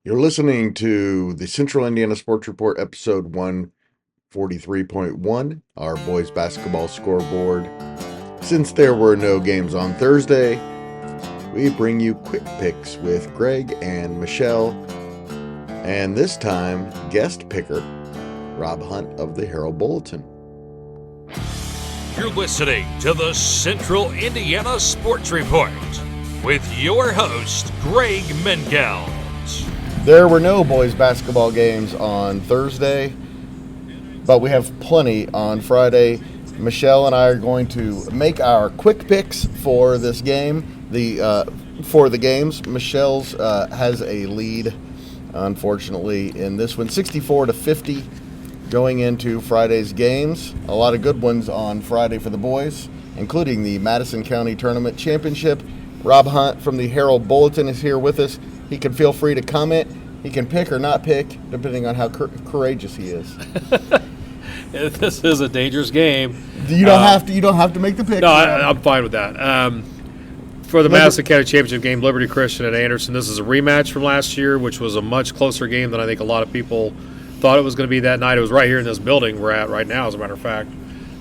You're listening to the Central Indiana Sports Report, episode 143.1, our boys basketball scoreboard. Since there were no games on Thursday, we bring you quick picks with Greg and Michelle, and this time, guest picker, Rob Hunt of the Herald-Bulletin. You're listening to the Central Indiana Sports Report with your host, Greg Mengels. There were no boys basketball games on Thursday, but we have plenty on Friday. Michelle and I are going to make our quick picks for this game. For the games, Michelle's has a lead, unfortunately, in this one, 64-50, going into Friday's games. A lot of good ones on Friday for the boys, including the Madison County Tournament Championship. Rob Hunt from the Herald-Bulletin is here with us. He can feel free to comment. He can pick or not pick, depending on how courageous he is. This is a dangerous game. You don't have to. You don't have to make the pick. No, I'm fine with that. For the Madison County Championship game, Liberty Christian and Anderson, this is a rematch from last year, which was a much closer game than I think a lot of people thought it was going to be that night. It was right here in this building we're at right now, as a matter of fact.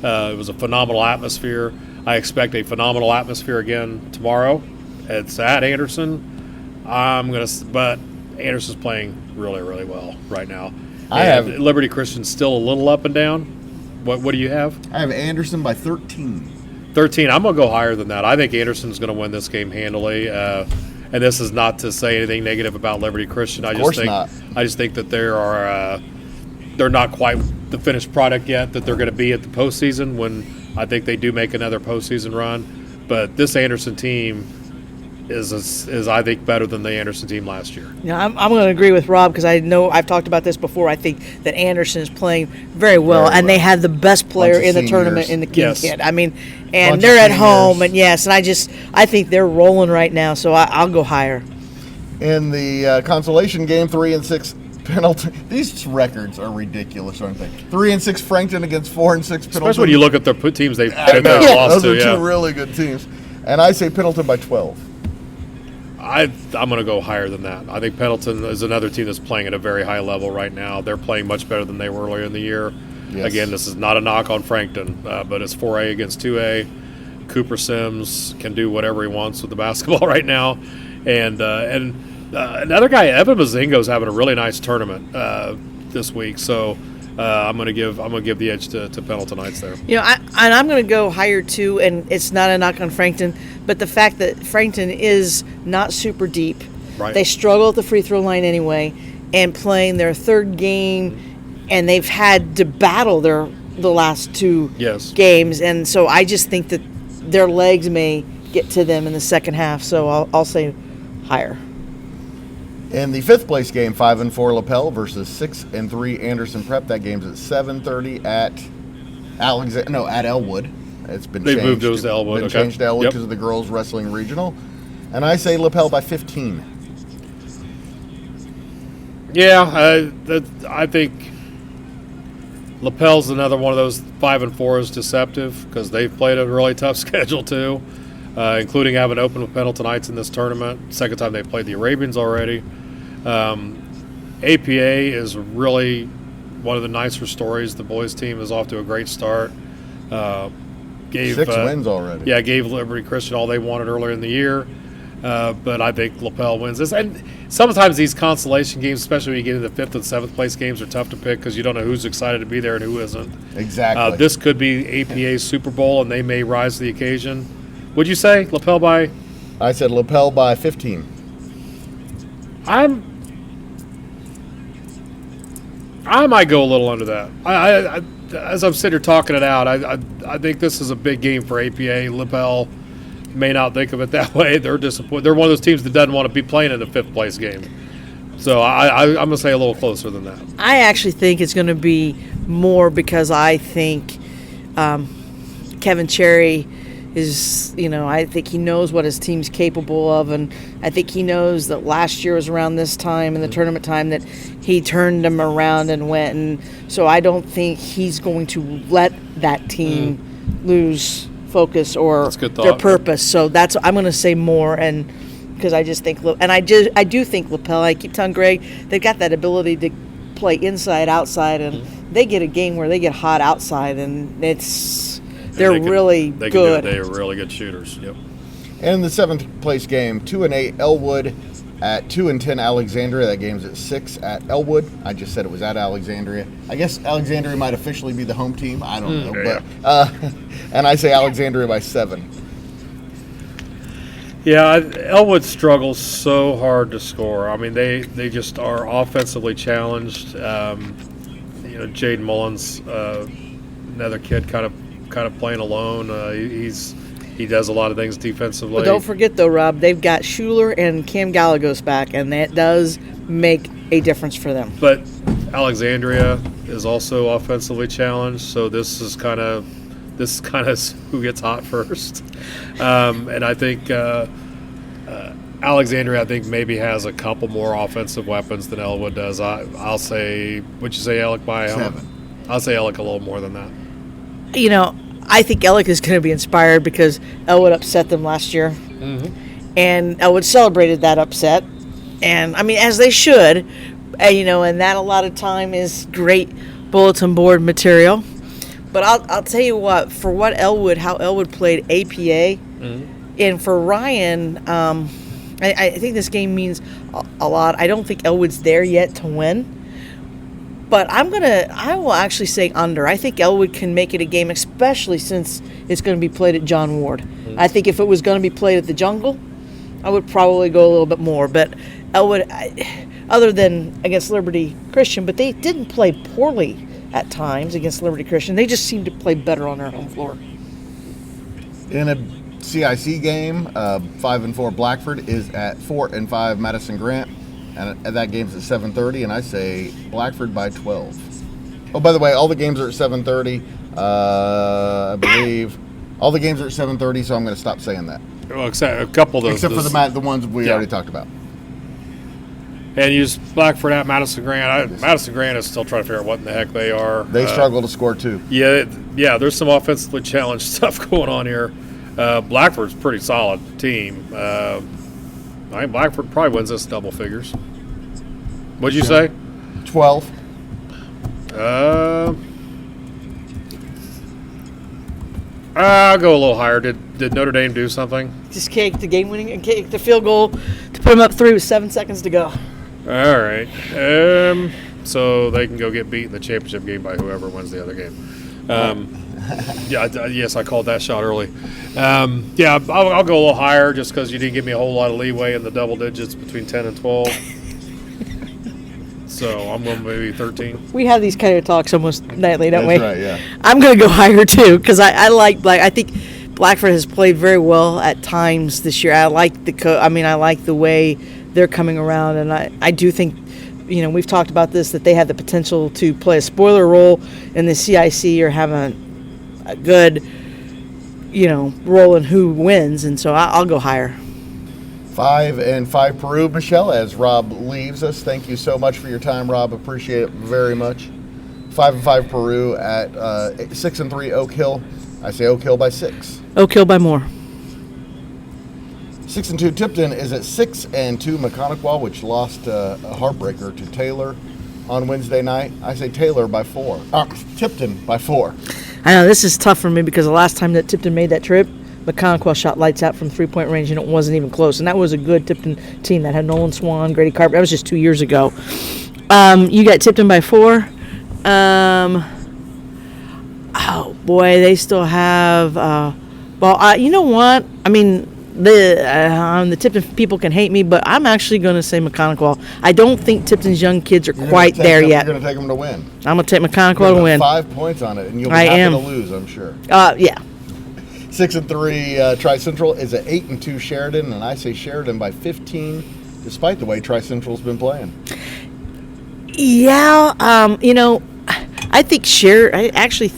It was a phenomenal atmosphere. I expect a phenomenal atmosphere again tomorrow. It's at Anderson. But Anderson's playing really, really well right now. I have Liberty Christian's still a little up and down. What do you have? I have Anderson by 13. 13. I'm going to go higher than that. I think Anderson's going to win this game handily. And this is not to say anything negative about Liberty Christian. I just think that they're not quite the finished product yet that they're going to be at the postseason when I think they do make another postseason run. But this Anderson team is I think better than the Anderson team last year. Yeah, I'm going to agree with Rob because I know I've talked about this before. I think that Anderson is playing very well, and they had the best player in the tournament in the King Kid. I mean, and they're at home, and I think they're rolling right now. So I'll go higher. In the consolation game, 3-6 penalty. These records are ridiculous, aren't they? 3-6 Frankton against 4-6 Pendleton. Especially when you look at the teams they've lost those to. Those are two really good teams. And I say Pendleton by 12. I'm going to go higher than that. I think Pendleton is another team that's playing at a very high level right now. They're playing much better than they were earlier in the year. Yes. Again, this is not a knock on Frankton, but it's 4A against 2A. Cooper Sims can do whatever he wants with the basketball right now. And another guy, Evan Mazingo's having a really nice tournament this week. So I'm going to give the edge to Pendleton Knights there. I'm going to go higher too, and it's not a knock on Frankton, but the fact that Frankton is not super deep. Right. They struggle at the free throw line anyway, and playing their third game, and they've had to battle the last two games, and so I just think that their legs may get to them in the second half. So I'll say higher. In the fifth place game, 5-4 LaPel versus 6-3 Anderson Prep. That game's at 7:30 at Elwood. They've moved those to Elwood. Changed to Elwood because of the girls wrestling regional. And I say LaPel by 15. Yeah, I think LaPel's another one of those 5-4 is deceptive because they've played a really tough schedule too, including having opened with Pendleton Knights in this tournament. Second time they played the Arabians already. APA is really one of the nicer stories. The boys team is off to a great start. Gave 6 wins already. Yeah, gave Liberty Christian all they wanted earlier in the year. But I think LaPel wins this. And sometimes these consolation games, especially when you get into the 5th and 7th place games, are tough to pick because you don't know who's excited to be there and who isn't. Exactly. This could be APA's Super Bowl, and they may rise to the occasion. Would you say LaPel by? I said LaPel by 15. I might go a little under that. I as I'm sitting here talking it out, I think this is a big game for APA. LaPel may not think of it that way. They're disappointed. They're one of those teams that doesn't want to be playing in the 5th place game. So I'm going to say a little closer than that. I actually think it's going to be more because I think Kevin Cherry is, I think he knows what his team's capable of, and I think he knows that last year was around this time in the tournament time that he turned them around and went, and so I don't think he's going to let that team lose focus or their purpose. So I'm going to say more, and because I just think, and I do think lapel. I keep telling Greg they've got that ability to play inside, outside, and they get a game where they get hot outside, and they're really good. They are really good shooters. Yep. And the 7th place game, 2-8 Elwood at 2-10 Alexandria. That game's at 6 at Elwood. I just said it was at Alexandria. I guess Alexandria might officially be the home team. I don't know, but and I say Alexandria by 7. Yeah, Elwood struggles so hard to score. I mean, they just are offensively challenged. Jaden Mullins, another kid, kind of playing alone. He does a lot of things defensively. But don't forget, though, Rob, they've got Schuler and Cam Gallegos back, and that does make a difference for them. But Alexandria is also offensively challenged, so this is kind of who gets hot first. And I think Alexandria, maybe has a couple more offensive weapons than Elwood does. I'll say, would you say Alec by 7? I'll say Alec a little more than that. I think Ellick is going to be inspired because Elwood upset them last year. Mm-hmm. And Elwood celebrated that upset. And, as they should. And that a lot of time is great bulletin board material. But I'll tell you what, for how Elwood played APA, and for Ryan, I think this game means a lot. I don't think Elwood's there yet to win. But I will actually say under. I think Elwood can make it a game, especially since it's going to be played at John Ward. I think if it was going to be played at the Jungle, I would probably go a little bit more. But Elwood, other than against Liberty Christian, but they didn't play poorly at times against Liberty Christian. They just seemed to play better on their home floor. In a CIC game, 5-4 Blackford is at 4-5 Madison Grant. And that game's at 7:30, and I say Blackford by 12. Oh, by the way, all the games are at 7:30. I believe all the games are at 7:30, so I'm going to stop saying that. Well, except a couple of those. Except for the ones we already talked about. And use Blackford at Madison Grant. Madison Grant is still trying to figure out what in the heck they are. They struggle to score, too. Yeah. There's some offensively challenged stuff going on here. Blackford's a pretty solid team. I think Blackford probably wins this double figures. What'd you say? 12. I'll go a little higher. Did Notre Dame do something? Just kicked the game-winning and kicked the field goal to put them up 3 with 7 seconds to go. All right. So they can go get beat in the championship game by whoever wins the other game. Yes, I called that shot early. I'll go a little higher just because you didn't give me a whole lot of leeway in the double digits between 10 and 12. So I'm going maybe 13. We have these kind of talks almost nightly, don't we? That's right, yeah. I'm going to go higher, too, because I think Blackford has played very well at times this year. I like I like the way they're coming around, and I do think, we've talked about this, that they have the potential to play a spoiler role in the CIC or have a good, role in who wins, and so I'll go higher. 5-5 Peru, Michelle, as Rob leaves us. Thank you so much for your time, Rob. Appreciate it very much. 5-5 Peru at 6-3 Oak Hill. I say Oak Hill by 6. Oak Hill by more. 6-2 Tipton is at 6-2 McConaughey, which lost a heartbreaker to Taylor on Wednesday night. I say Taylor by 4. Tipton by 4. I know this is tough for me because the last time that Tipton made that trip, McConaughey shot lights out from 3-point range, and it wasn't even close. And that was a good Tipton team that had Nolan Swan, Grady Carpenter. That was just 2 years ago. You got Tipton by 4. Oh boy, they still have. You know what? The Tipton people can hate me, but I'm actually going to say McConaughey. I don't think Tipton's young kids are quite there yet. You're going to take them to win. I'm going to take McConaughey to win. 5 points on it, and you'll be happy to lose, I'm sure. Yeah. 6-3 Tri-Central is at 8-2 Sheridan, and I say Sheridan by 15, despite the way Tri-Central's been playing. Yeah, I think I actually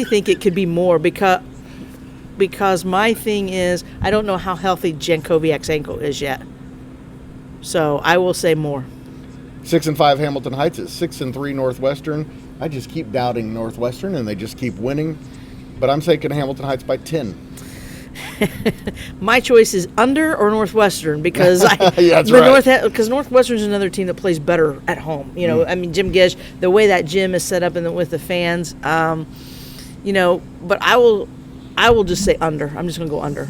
think it could be more because my thing is I don't know how healthy Jankowiak's ankle is yet. So I will say more. 6-5 Hamilton Heights at 6-3 Northwestern. I just keep doubting Northwestern, and they just keep winning. But I'm taking Hamilton Heights by 10. My choice is under or Northwestern because Yeah, that's right. because Northwestern's another team that plays better at home. I mean, Jim Gish, the way that gym is set up and with the fans, but I will just say under. I'm just going to go under.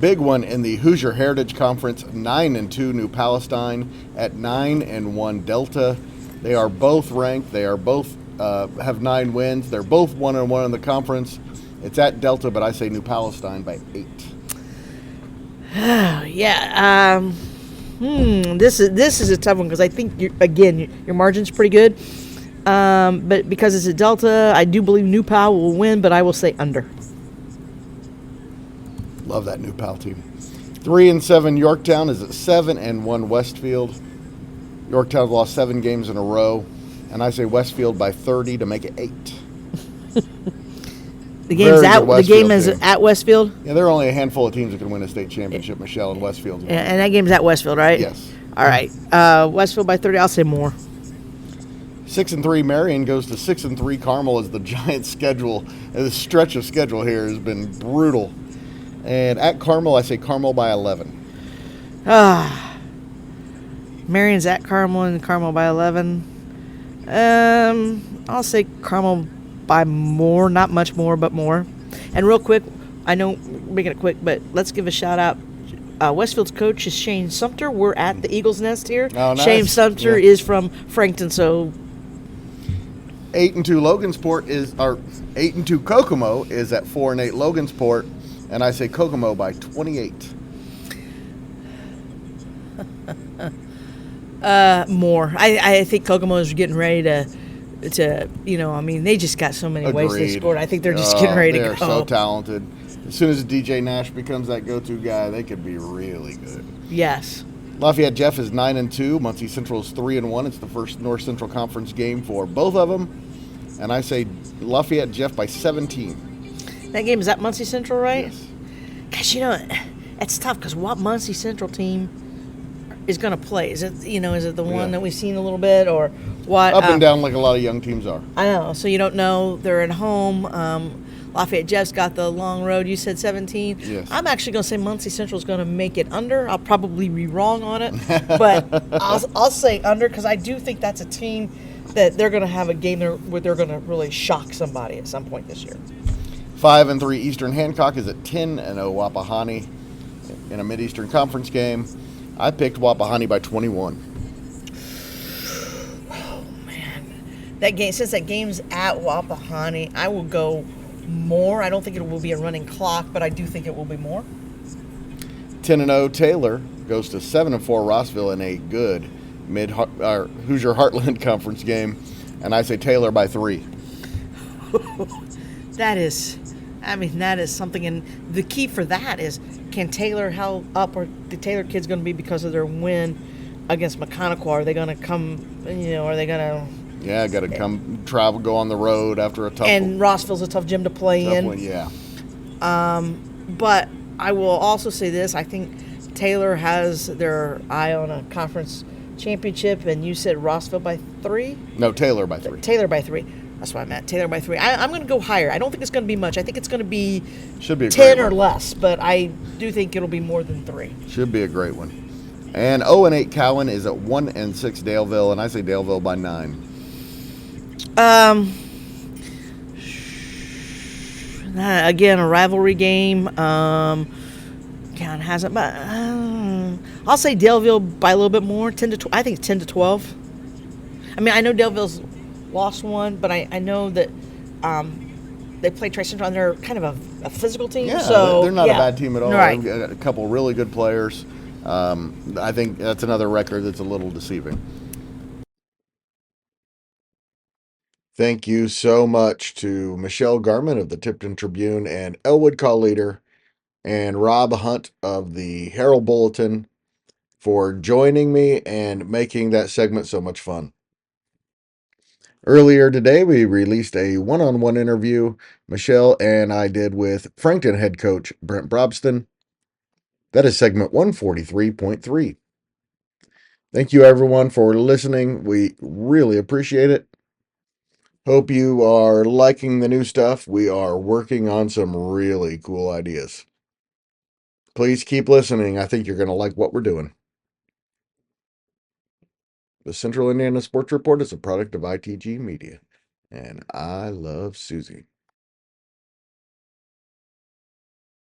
Big one in the Hoosier Heritage Conference, 9-2 New Palestine at 9-1 Delta. They are both ranked. They are both have 9 wins. They're both 1-1 in the conference. It's at Delta, but I say New Palestine by 8. Yeah. This is a tough one because I think your margin's pretty good. But because it's a Delta, I do believe New Pal will win, but I will say under. Love that New Pal team. 3-7 Yorktown is at 7-1 Westfield. Yorktown lost 7 games in a row, and I say Westfield by 30 to make it 8. The game is at Westfield. Yeah, there are only a handful of teams that can win a state championship. Michelle and Westfield. And that game's at Westfield, right? Yes. All right. Westfield by 30. I'll say more. 6-3 Marion goes to 6-3 Carmel as the Giants' schedule. The stretch of schedule here has been brutal. And at Carmel, I say Carmel by 11. Marion's at Carmel and Carmel by 11. I'll say Carmel by more, not much more, but more. And real quick, I know we're making it quick, but let's give a shout out. Westfield's coach is Shane Sumter. We're at the Eagles Nest here. Oh, nice. Shane Sumter is from Frankton, so 8-2 Logansport is, or 8-2 Kokomo is at 4-8 Logansport, and I say Kokomo by 28. More. I think Kokomo is getting ready to I mean, they just got so many ways they scored. I think they're just getting ready to go. They're so talented. As soon as DJ Nash becomes that go-to guy, they could be really good. Yes. Lafayette Jeff is 9-2. Muncie Central is 3-1. It's the first North Central Conference game for both of them, and I say Lafayette Jeff by 17. That game is at Muncie Central, right? Yes. Gosh, it's tough because what Muncie Central team is going to play? Is it the one that we've seen a little bit, or what? Up and down like a lot of young teams are. I know. So you don't know. They're at home. Lafayette Jeff's got the long road. You said 17. Yes. I'm actually going to say Muncie Central is going to make it under. I'll probably be wrong on it, but I'll say under because I do think that's a team that they're going to have a game where they're going to really shock somebody at some point this year. 5-3 Eastern Hancock is at 10-0 Wapahani in a Mid-Eastern Conference game. I picked Wapahani by 21. Oh, man. Since that game's at Wapahani, I will go more. I don't think it will be a running clock, but I do think it will be more. 10-0 Taylor goes to 7-4 Rossville in a good Hoosier Heartland Conference game, and I say Taylor by 3. That is something, and the key for that is, can Taylor held up, or the Taylor kid's going to be because of their win against McConaughey? Are they going to come, are they going to... Yeah, got to come travel, go on the road after a tough one. And Rossville's a tough gym to play in. One, yeah. But I will also say this. I think Taylor has their eye on a conference championship, and you said Rossville by 3? No, Taylor by 3. Taylor by 3. That's what I meant. Taylor by 3. I'm going to go higher. I don't think it's going to be much. I think it's going to be, should be a 10 great or one. less, but I do think it'll be more than 3. Should be a great one. And 0-8 Cowan is at 1-6 Daleville, and I say Daleville by 9. Again, a rivalry game. Cowan hasn't, but I'll say Daleville by a little bit more. 10 to 12. I think 10 to 12. I mean, I know Daleville's lost one, but I know that they play Tri-Central, and they're kind of a physical team. Yeah, so they're not a bad team at all. Right. They've got a couple really good players. I think that's another record that's a little deceiving. Thank you so much to Michelle Garman of the Tipton Tribune and Elwood Call Leader and Rob Hunt of the Herald-Bulletin for joining me and making that segment so much fun. Earlier today, we released a one-on-one interview Michelle and I did with Frankton head coach Brent Brobston. That is segment 143.3. Thank you, everyone, for listening. We really appreciate it. Hope you are liking the new stuff. We are working on some really cool ideas. Please keep listening. I think you're going to like what we're doing. The Central Indiana Sports Report is a product of ITG Media, and I love Susie.